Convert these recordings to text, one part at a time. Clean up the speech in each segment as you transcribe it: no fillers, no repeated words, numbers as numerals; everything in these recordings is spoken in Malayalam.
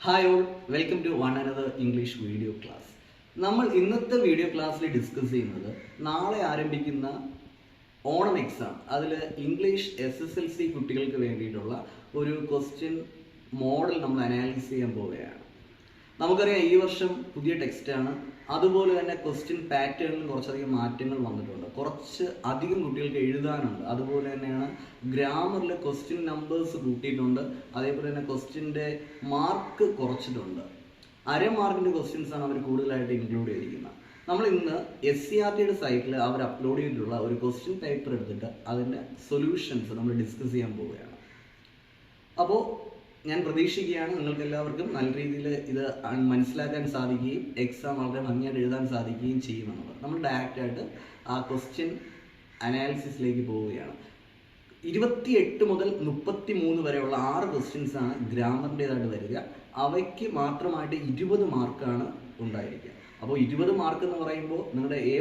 Hi all, welcome to one another English video class. നമ്മൾ ഇന്നത്തെ വീഡിയോ ക്ലാസ്സിൽ ഡിസ്കസ് ചെയ്യുന്നത് നാളെ ആരംഭിക്കുന്ന ഓണം എക്സാം, അതിൽ ഇംഗ്ലീഷ് SSLC കുട്ടികൾക്ക് വേണ്ടിയിട്ടുള്ള ഒരു ക്വസ്റ്റ്യൻ മോഡൽ നമ്മൾ അനാലിസിസ് ചെയ്യാൻ പോവുകയാണ്. നമുക്കറിയാം ഈ വർഷം പുതിയ ടെക്സ്റ്റാണ്, അതുപോലെ തന്നെ ക്വസ്റ്റ്യൻ പാറ്റേണിൽ കുറച്ചധികം മാറ്റങ്ങൾ വന്നിട്ടുണ്ട്. കുറച്ച് അധികം കുട്ടികൾക്ക് എഴുതാനുണ്ട്. അതുപോലെ തന്നെയാണ് ഗ്രാമറിൽ ക്വസ്റ്റ്യൻ നമ്പേഴ്സ് കൂട്ടിയിട്ടുണ്ട്. അതേപോലെ തന്നെ ക്വസ്റ്റ്യൻ്റെ മാർക്ക് കുറച്ചിട്ടുണ്ട്. അര മാർക്കിൻ്റെ ക്വസ്റ്റ്യൻസാണ് അവർ കൂടുതലായിട്ട് ഇൻക്ലൂഡ് ചെയ്തിരിക്കുന്നത്. നമ്മൾ ഇന്ന് SCERTയുടെ സൈറ്റിൽ അവർ അപ്ലോഡ് ചെയ്തിട്ടുള്ള ഒരു ക്വസ്റ്റ്യൻ പേപ്പർ എടുത്തിട്ട് അതിൻ്റെ സൊല്യൂഷൻസ് നമ്മൾ ഡിസ്കസ് ചെയ്യാൻ പോവുകയാണ്. അപ്പോൾ ഞാൻ പ്രതീക്ഷിക്കുകയാണ് നിങ്ങൾക്ക് എല്ലാവർക്കും നല്ല രീതിയിൽ ഇത് മനസ്സിലാക്കാൻ സാധിക്കുകയും എക്സാം വളരെ ഭംഗിയായിട്ട് എഴുതാൻ സാധിക്കുകയും ചെയ്യുമെന്നുള്ളത്. നമ്മൾ ഡയറക്റ്റായിട്ട് ആ ക്വസ്റ്റ്യൻ അനാലിസിസിലേക്ക് പോവുകയാണ്. 28 മുതൽ 33 വരെയുള്ള 6 ക്വസ്റ്റ്യൻസാണ് ഗ്രാമറിൻ്റേതായിട്ട് വരിക. അവയ്ക്ക് മാത്രമായിട്ട് 20 മാർക്കാണ് ഉണ്ടായിരിക്കുക. അപ്പോൾ 20 മാർക്ക് എന്ന് പറയുമ്പോൾ നിങ്ങളുടെ A+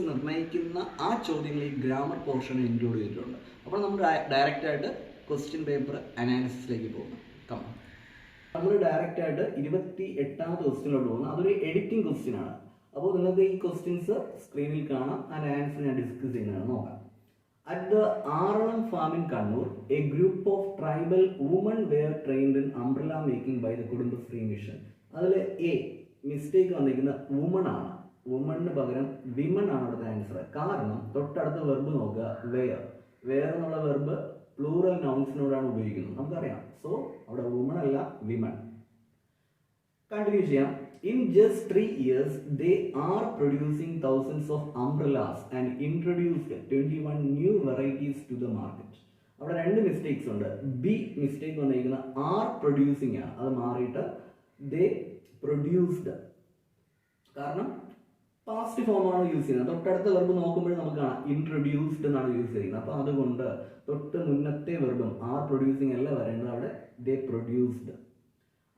നിർണ്ണയിക്കുന്ന ആ ചോദ്യങ്ങൾ ഈ ഗ്രാമർ പോർഷനിൽ ഇൻക്ലൂഡ് ചെയ്തിട്ടുണ്ട്. അപ്പോൾ നമ്മൾ ഡയറക്റ്റായിട്ട് ക്വസ്റ്റ്യൻ പേപ്പർ അനാലിസിസിലേക്ക് പോകുന്നു. നമ്മൾ ഡയറക്റ്റായിട്ട് 28ാമത്തെ ക്വസ്റ്റ്യനിലോട്ട് പോകുന്നത്. അതൊരു എഡിറ്റിംഗ് ക്വസ്റ്റ്യൻ ആണ്. അപ്പോൾ നിങ്ങൾക്ക് ഈ ക്വസ്റ്റ്യൻസ് സ്ക്രീനിൽ കാണാം. അതിൻ്റെ ആൻസർ ഞാൻ ഡിസ്കസ് ചെയ്യുന്നതാണ്. നോക്കാം. At the Aralam farm in Kannur, a group of tribal women were trained in umbrella making by the Kudumbashree mission. അതിൽ A മിസ്റ്റേക്ക് വന്നിരിക്കുന്ന വുമൺ ആണ്. വുമണിന് പകരം വിമൺ ആണ് അവിടുത്തെ ആൻസർ. കാരണം തൊട്ടടുത്ത വെർബ് നോക്കുക, വെയർ എന്നുള്ള വെർബ് പ്ലൂറൽ നൗൺസിനോടാണ് ഉപയോഗിക്കുന്നത്, നമുക്കറിയാം. സോ അവിടെ വുമൺ അല്ല, വിമൺ. കണ്ടിന്യൂ ചെയ്യാം. In just 3 years, they are producing thousands of umbrellas and introduced 21 new varieties to the market. അവിടെ 2 മിസ്റ്റേക്സ് ഉണ്ട്. ബി മിസ്റ്റേക്ക് വന്നിരിക്കുന്ന ആർ പ്രൊഡ്യൂസിങ് ആണ്. അത് മാറിയിട്ട് ദേ പ്രൊഡ്യൂസ്ഡ്. കാരണം പാസ്റ്റ് ഫോമാണ് യൂസ് ചെയ്യുന്നത്. തൊട്ടടുത്ത വെർബ് നോക്കുമ്പോൾ നമുക്ക് കാണാം ഇൻട്രൊഡ്യൂസ്ഡ് എന്നാണ് യൂസ് ചെയ്യുന്നത്. അപ്പോൾ അതുകൊണ്ട് തൊട്ട് മുന്നത്തെ വെർബും ആർ പ്രൊഡ്യൂസിങ് അല്ല വരേണ്ടത്, അവിടെ ദേ പ്രൊഡ്യൂസ്ഡ്.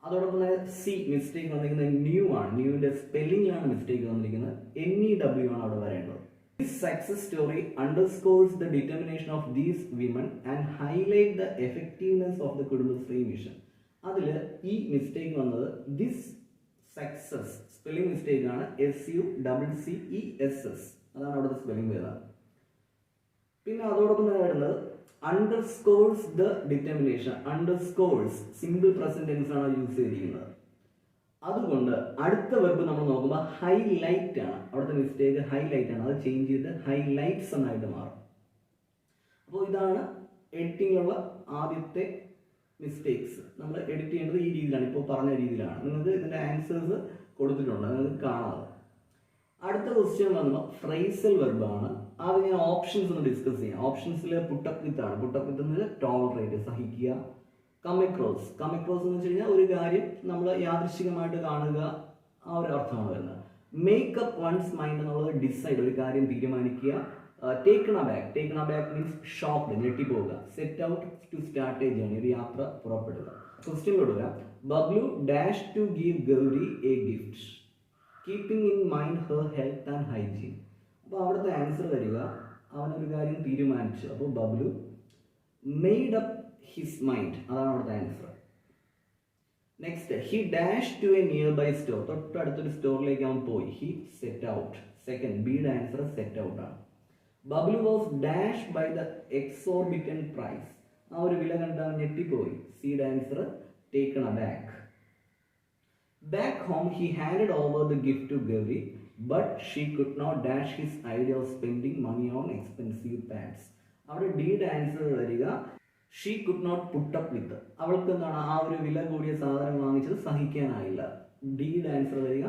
അതോടൊപ്പം തന്നെ സി മിസ്റ്റേക്ക് വന്നിരിക്കുന്നത് ന്യൂ ആണ്. ന്യൂവിന്റെ സ്പെല്ലിംഗിലാണ് മിസ്റ്റേക്ക് വന്നിരിക്കുന്നത്. NEW ആണ് അവിടെ വരേണ്ടത്. This success story underscores the determination of these women and highlight the effectiveness of the Kudumbashree mission. അതിൽ ഈ മിസ്റ്റേക്ക് വന്നത് ദിസ് സക്സസ് സ്പെല്ലിംഗ് മിസ്റ്റേക്ക് ആണ്. SUCCESS അതാണ് അവിടുത്തെ സ്പെല്ലിംഗ് വരുന്നത്. പിന്നെ അതോടൊപ്പം തന്നെ വരുന്നത് underscores the determination. Underscores simple present tense ആണ് യൂസ് ചെയ്തിരിക്കുന്നത്. അതുകൊണ്ട് അടുത്ത വെർബ് നമ്മൾ നോക്കുമ്പോൾ ഹൈലൈറ്റ് ആണ്. അവിടുത്തെ മിസ്റ്റേക്ക് ഹൈലൈറ്റ് ആണ്. അത് ചേഞ്ച് ചെയ്തിട്ട് ഹൈലൈറ്റ്സ് എന്നായിട്ട് മാറും. അപ്പോൾ ഇതാണ് എഡിറ്റിങ്ങിലുള്ള ആദ്യത്തെ മിസ്റ്റേക്സ്. നമ്മൾ എഡിറ്റ് ചെയ്യേണ്ടത് ഈ രീതിയിലാണ്, ഇപ്പോൾ പറഞ്ഞ രീതിയിലാണ്. നിങ്ങൾക്ക് ഇതിൻ്റെ ആൻസേഴ്സ് കൊടുത്തിട്ടുണ്ട്, നിങ്ങൾക്ക് കാണാതെ. അടുത്ത ക്വസ്റ്റ്യൻ വന്നപ്പോൾ ഫ്രൈസൽ വെർബാണ്. അത് ഞാൻ ഓപ്ഷൻസ് ഒന്ന് ഡിസ്കസ് ചെയ്യാം. ഓപ്ഷൻസിൽ പുട്ടപ്പ് വിത്ത് ആണ്. പുട്ടപ്പ് വിത്ത് എന്ന് ടോളറേറ്റ്, സഹിക്കുക. കമ്മിക്രോസ് എന്ന് വെച്ച് കഴിഞ്ഞാൽ ഒരു കാര്യം നമ്മൾ യാദൃശ്ചികമായിട്ട് കാണുക, ആ ഒരു അർത്ഥമാണ് വരുന്നത്. മേക്കപ്പ് വൺസ് മൈൻഡ് എന്നുള്ളത് ഡിസൈഡ്, ഒരു കാര്യം തീരുമാനിക്കുക. ടേക്കൺ അബാക്ക് മീൻസ് ഷോക്ക്ഡ്, ഞെട്ടിപ്പോവുക. Set out to start a journey, ഒരു യാത്ര പുറപ്പെടുക. ക്വസ്റ്റ്യനിലോട്ട് വരാം. Bablu dash to give Gauri a gift keeping in mind her health and hygiene. അപ്പോൾ അവിടുത്തെ ആൻസർ വരിക, അവനൊരു കാര്യം തീരുമാനിച്ചു. അപ്പോൾ Bablu made up his mind, അതാണ് അവിടുത്തെ answer. Next, he dash to a nearby store, തൊട്ടടുത്തൊരു സ്റ്റോറിലേക്ക് അവൻ പോയി. He set out. സെക്കൻഡ്, ബിയുടെ ആൻസർ സെറ്റ് ഔട്ട് ആണ്. Bablu was dash by the exorbitant price, ആ ഒരു വില കണ്ട് അവൻ ഞെട്ടിപ്പോയി. സിയുടെ answer taken aback. Back home, he handed over the gift to Gauri, but she could not dash his idea of spending money on expensive pads. അവിടെ ഡിയുടെ ആൻസർ വരിക she could not put up with. അവൾക്ക് എന്താണ് ആ ഒരു വില കൂടിയ സാധനം വാങ്ങിച്ചത് സഹിക്കാനായില്ല. ഡിയുടെ ആൻസർ വരിക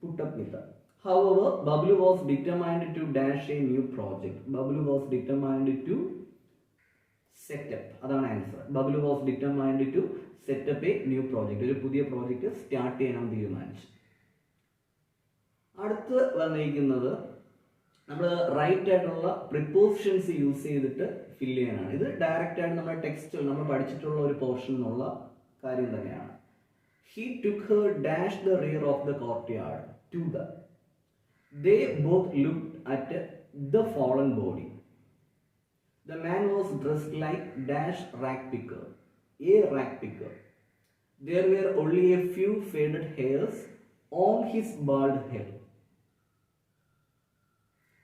puttu up with. However, Bablu was determined to dash a new project. Bablu was determined to set up, അതാണ് answer. Bablu was determined to set up a new project, ഒരു പുതിയ പ്രോജക്റ്റ് സ്റ്റാർട്ട് ചെയ്യാൻ തീരുമാനിച്ചു. അടുത്ത് വന്നിരിക്കുന്നത് നമ്മൾ റൈറ്റ് ആയിട്ടുള്ള പ്രിപ്പോസിഷൻസ് യൂസ് ചെയ്തിട്ട് ഫില്ല് ചെയ്യാനാണ്. ഇത് ഡയറക്റ്റ് ആയിട്ട് നമ്മുടെ ടെക്സ്റ്റ് നമ്മൾ പഠിച്ചിട്ടുള്ള ഒരു പോർഷൻ എന്നുള്ള കാര്യം തന്നെയാണ്. He took her dash the rear of the courtyard to the. They both looked at the fallen body. The man was dressed like dash rack picker, a rack picker. There were only a few faded hairs on his bald head.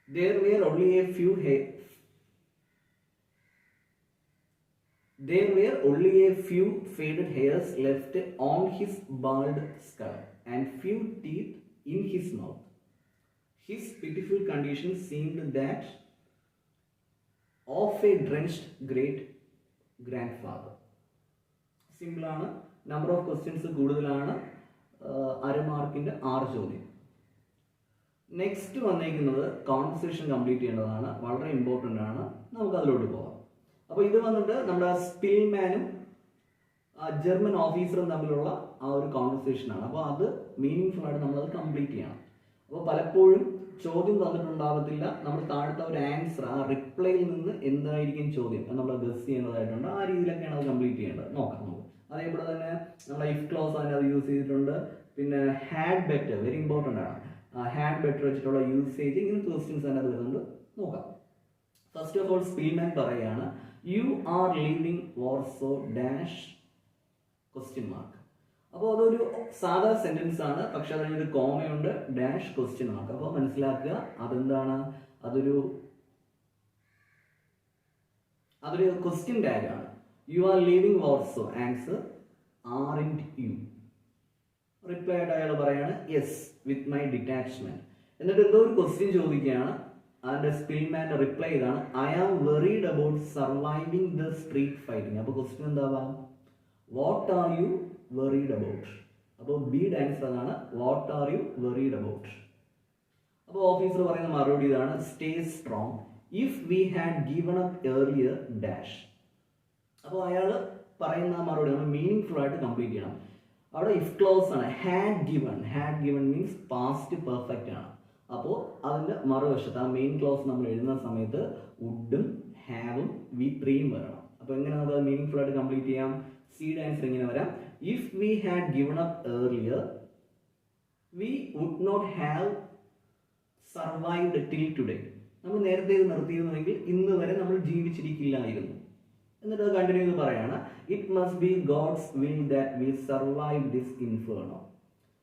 There were only a few There were only a few faded hairs left on his bald skull and few teeth in his mouth. His pitiful condition seemed that of a drenched great grandfather. Simple ആണ്. നമ്പർ ഓഫ് ക്വസ്റ്റ്യൻസ് കൂടുതലാണ്. അരമാർക്കിൻ്റെ 6 ചോദ്യം. നെക്സ്റ്റ് വന്നേക്കുന്നത് കോൺവെർസേഷൻ കംപ്ലീറ്റ് ചെയ്യേണ്ടതാണ്. വളരെ ഇമ്പോർട്ടൻ്റ് ആണ്. നമുക്ക് അതിലോട്ട് പോകാം. അപ്പോൾ ഇത് വന്നിട്ട് നമ്മുടെ സ്പിൽമാനും ജർമ്മൻ ഓഫീസറും തമ്മിലുള്ള ആ ഒരു കോൺവെർസേഷനാണ്. അപ്പോൾ അത് മീനിങ് ഫുൾ ആയിട്ട് നമ്മളത് കംപ്ലീറ്റ് ചെയ്യണം. അപ്പോൾ പലപ്പോഴും ചോദ്യം തന്നിട്ടുണ്ടാകത്തില്ല. നമ്മൾ താഴത്തെ ഒരു ആൻസർ, ആ റിപ്ലൈയിൽ നിന്ന് എന്തായിരിക്കും ചോദ്യം എന്ന് നമ്മൾ ഗസ് ചെയ്യേണ്ടതായിട്ടുണ്ട്. ആ രീതിയിലൊക്കെയാണ് അത് കംപ്ലീറ്റ് ചെയ്യേണ്ടത്. നോക്കാം നമുക്ക്. അതേപോലെ തന്നെ നമ്മുടെ ഇഫ് ക്ലോസ് അതിന് അത് യൂസ് ചെയ്തിട്ടുണ്ട്. പിന്നെ ഹാഡ് ബെറ്റർ, വെരി ഇമ്പോർട്ടൻ്റ് ആണ്. ഹാഡ് ബെറ്റർ വെച്ചിട്ടുള്ള യൂസേജ്, ഇങ്ങനത്തെ ക്വസ്റ്റ്യൻസ് അതിനകത്ത് വരുന്നുണ്ട്. നോക്കാം. ഫസ്റ്റ് ഓഫ് ഓൾ സ്പീൽമാൻ പറയുകയാണ്, you are leaving Warsaw dash question mark. അപ്പോൾ അതൊരു സാധാ സെന്റൻസ് ആണ്, പക്ഷെ അതിനൊരു കോമയുണ്ട്, ഡാഷ് ക്വസ്റ്റ്യൻ മാർക്ക്. അപ്പോൾ മനസ്സിലാക്കുക അതെന്താണ്, അതൊരു ക്വസ്റ്റ്യൻ ടാഗ് ആണ്. You are leaving Warsaw, answer aren't you. Reply ആയിട്ട് അയാൾ പറയാണ് യെസ് വിത്ത് മൈ ഡിറ്റാച്ച്മെന്റ്. എന്നിട്ട് എന്തോ ഒരു ക്വസ്റ്റ്യൻ ചോദിക്കുകയാണ്. അതിന്റെ സ്പിൽമാന്റെ റിപ്ലൈ ഇതാണ്, I am worried about surviving the street fighting. അപ്പോൾ ക്വസ്റ്റ്യൻ എന്താവാം, what are you worried about. അപ്പോൾ ബിയുടെ ആൻസർ അതാണ്, what are you worried about. അപ്പോൾ ഓഫീസർ പറയുന്ന മറുപടി ഇതാണ്, stay strong if we had given up earlier dash. അപ്പോൾ അയാൾ പറയുന്ന മറുപടി നമ്മൾ മീനിങ് ഫുൾ ആയിട്ട് കംപ്ലീറ്റ് ചെയ്യണം. അവിടെ ഇഫ് ക്ലോസ് ആണ്. Had given means past perfect ആണ്. അപ്പോൾ അതിൻ്റെ മറുവശത്ത് ആ മെയിൻ ക്ലോസ് നമ്മൾ എഴുതുന്ന സമയത്ത് വുഡും ഹാവും വി ത്രീയും വരണം. അപ്പോൾ എങ്ങനെ നമുക്ക് അത് മീനിങ് ഫുൾ ആയിട്ട് കംപ്ലീറ്റ് ചെയ്യാം. സിയുടെ ആൻസർ ഇങ്ങനെ വരാം, if we had given up earlier we would not have survived till today. നമ്മൾ നേരത്തെ ഇത് നിർത്തിയിരുന്നുവെങ്കിൽ ഇന്ന് വരെ നമ്മൾ ജീവിച്ചിരിക്കില്ലായിരുന്നു. എന്നിട്ട് അത് കണ്ടിന്യൂ ചെയ്ത് പറയാണ്, it must be God's will that we survive this inferno.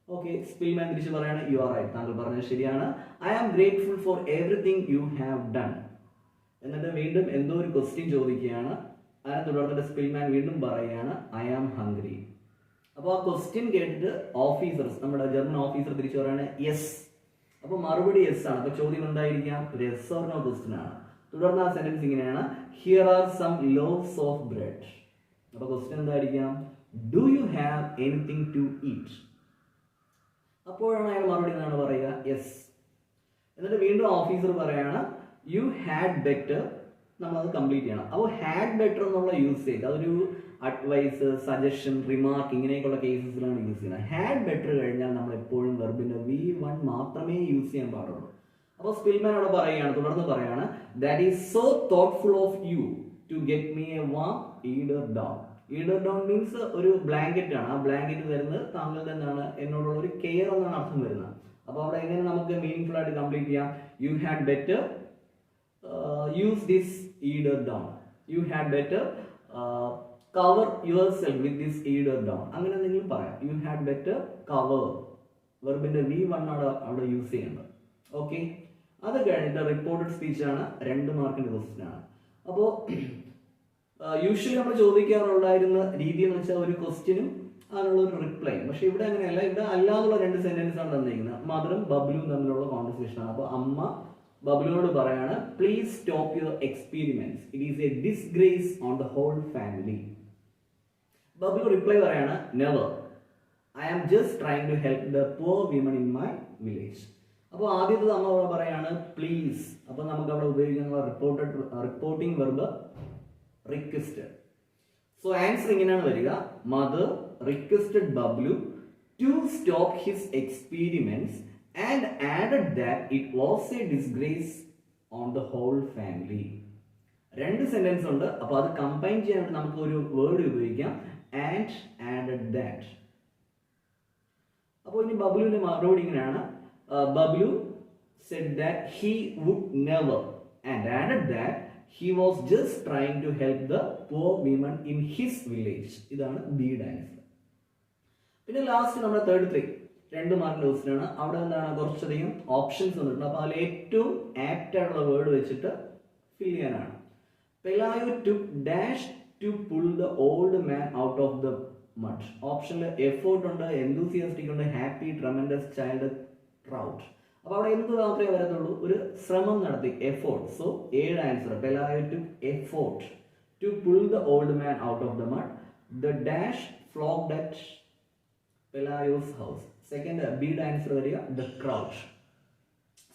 Okay, Spilman തിരിച്ച് പറയാണ്, യു ആർ റൈറ്റ്, താങ്കൾ പറഞ്ഞത് ശരിയാണ്. I am grateful for everything you have done. എന്നിട്ട് വീണ്ടും എന്തോ ഒരു ക്വസ്റ്റ്യൻ ചോദിക്കുകയാണ്. അതിനെ തുടർന്നിട്ട് സ്പിൽമാൻ വീണ്ടും പറയുകയാണ്, ഐ ആം ഹംഗ്രി. അപ്പോൾ ആ ക്വസ്റ്റ്യൻ കേട്ടിട്ട് ഓഫീസേഴ്സ്, നമ്മുടെ ജർമ്മൻ ഓഫീസർ തിരിച്ചു പറയാണ് യെസ്. അപ്പോൾ മറുപടി യെസ് ആണ്. അപ്പോൾ ചോദ്യം എന്തായിരിക്കാം, ഒരു യെസ് ഓർ നോ ക്വസ്റ്റ്യൻ ആണ്. തുടർന്ന് ആ സെന്റൻസ് ഇങ്ങനെയാണ്, here are some loaves of bread. അപ്പോൾ ക്വസ്റ്റ്യൻ എന്തായിരിക്കാം, do you have anything to eat. അപ്പോഴാണ് അയാൾ മറുപടി എന്നാണ് പറയുക, യെസ്. എന്നിട്ട് വീണ്ടും ഓഫീസർ പറയാണ്, യു ഹാഡ് ബെറ്റർ. നമ്മളത് കംപ്ലീറ്റ് ചെയ്യണം. അപ്പോൾ ഹാഡ് ബെറ്റർ എന്നുള്ള യൂസേജ് അതൊരു അഡ്വൈസ്, സജഷൻ, റിമാർക്ക് ഇങ്ങനെയൊക്കെയുള്ള കേസസിലാണ് യൂസ് ചെയ്യുന്നത്. ഹാഡ് ബെറ്റർ കഴിഞ്ഞാൽ നമ്മൾ എപ്പോഴും വെർബിന്റെ V1 മാത്രമേ യൂസ് ചെയ്യാൻ പാടുള്ളൂ. അപ്പോൾ സ്പിൽമാൻ അവിടെ പറയുകയാണ്, തുടർന്ന് പറയാണ്, that is so thoughtful of you to get me a warm eiderdown. Eiderdown means ഒരു ബ്ലാങ്കറ്റ് ആണ്. ആ ബ്ലാങ്കറ്റ് വരുന്നത് താങ്കളുടെ എന്താണ്, എന്നോടുള്ള ഒരു കെയർ എന്നാണ് അർത്ഥം വരുന്നത്. അപ്പോൾ അവിടെ എങ്ങനെ നമുക്ക് മീനിങ് ഫുൾ ആയിട്ട് കംപ്ലീറ്റ് ചെയ്യാം, you had better use this eiderdown, you had better cover yourself with this eiderdown, അങ്ങനെ എന്തെങ്കിലും പറയാം. യു ഹാഡ് ബെറ്റർ കവർ, വെർബിന്റെ V1 അവിടെ യൂസ് ചെയ്യേണ്ടത്. ഓക്കെ, അത് കഴിഞ്ഞിട്ട് റിപ്പോർട്ടഡ് സ്പീച്ച് ആണ്, 2 മാർക്കിന്റെ ക്വസ്റ്റ്യൻ ആണ്. അപ്പോൾ യൂഷ്വലി നമ്മൾ ചോദിക്കാറുണ്ടായിരുന്ന രീതി എന്ന് വെച്ചാൽ ഒരു ക്വസ്റ്റ്യനും അതിനുള്ള ഒരു റിപ്ലൈ. പക്ഷെ ഇവിടെ അങ്ങനെയല്ല, ഇവിടെ അല്ലാതുള്ള 2 സെന്റൻസ് ആണ് തന്നിരിക്കുന്നത്. മദറും ബബ്ലുവും തമ്മിലുള്ള കോൺവെർസേഷൻ ആണ്. അപ്പോൾ അമ്മ ബബ്ലുവിനോട് പറയാണ്, please stop your experiments, it is a disgrace on the whole family. Bablu reply പറയാണ്, never, I am just trying to help the poor women in my village. അപ്പോൾ ആദ്യത്തെ അമ്മ പറയാണ് പ്ലീസ്. അപ്പോൾ നമുക്ക് അവിടെ ഉപയോഗിക്കുന്ന reporting verb requested. So answer ഇങ്ങനെയാണ് വരിക, mother requested Bablu to stop his experiments and added that it was a disgrace on the whole family. 2 sentence ഉണ്ട്. അപ്പോൾ അത് കമ്പൈൻ ചെയ്യാൻ വേണ്ടി നമുക്ക് ഒരു വേർഡ് ഉപയോഗിക്കാം, and added that. അപ്പോൾ ഇനി ബബ്ലുവിന്റെ മറുപടി ഇങ്ങനെയാണ്, Bablu said that he would never and added that he was just trying to help the poor women in his village. ഇതാണ് ബിയുടെ ആൻസർ. പിന്നെ ലാസ്റ്റ് നമ്മുടെ തേർഡ് 3 2 മാർക്കിന്റെ ക്വസ്റ്റ്യൻ ആണ്. അവിടെ എന്താണ് കുറച്ചധികം ഓപ്ഷൻസ് വന്നിട്ടുണ്ട്. അപ്പോൾ അതിൽ ഏറ്റവും ആപ്റ്റ് ആയിട്ടുള്ള വേർഡ് വെച്ചിട്ട് ഫിൽ ചെയ്യാനാണ്. പെലായോ took dash to pull the old man out of the mud. ഓപ്ഷനിൽ എഫോർട്ട് ഉണ്ട്, എന്തൂസിയാസ്റ്റിക് ഉണ്ട്, ഹാപ്പി, ട്രമൻഡസ്, ചൈൽഡ്, പ്രൗഡ്. അപ്പോൾ അവിടെ എന്ത് മാത്രമേ വരത്തുള്ളൂ, ഒരു ശ്രമം നടത്തി, effort. So 7 answer. Pelayo took effort to pull the old man out of the mud. The dash flocked at Pelayo's house. Second ബിയുടെ ആൻസർ വരിക the crowd.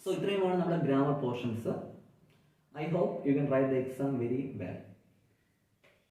സോ ഇത്രയുമാണ് നമ്മുടെ grammar portions. I hope you can write the exam very well.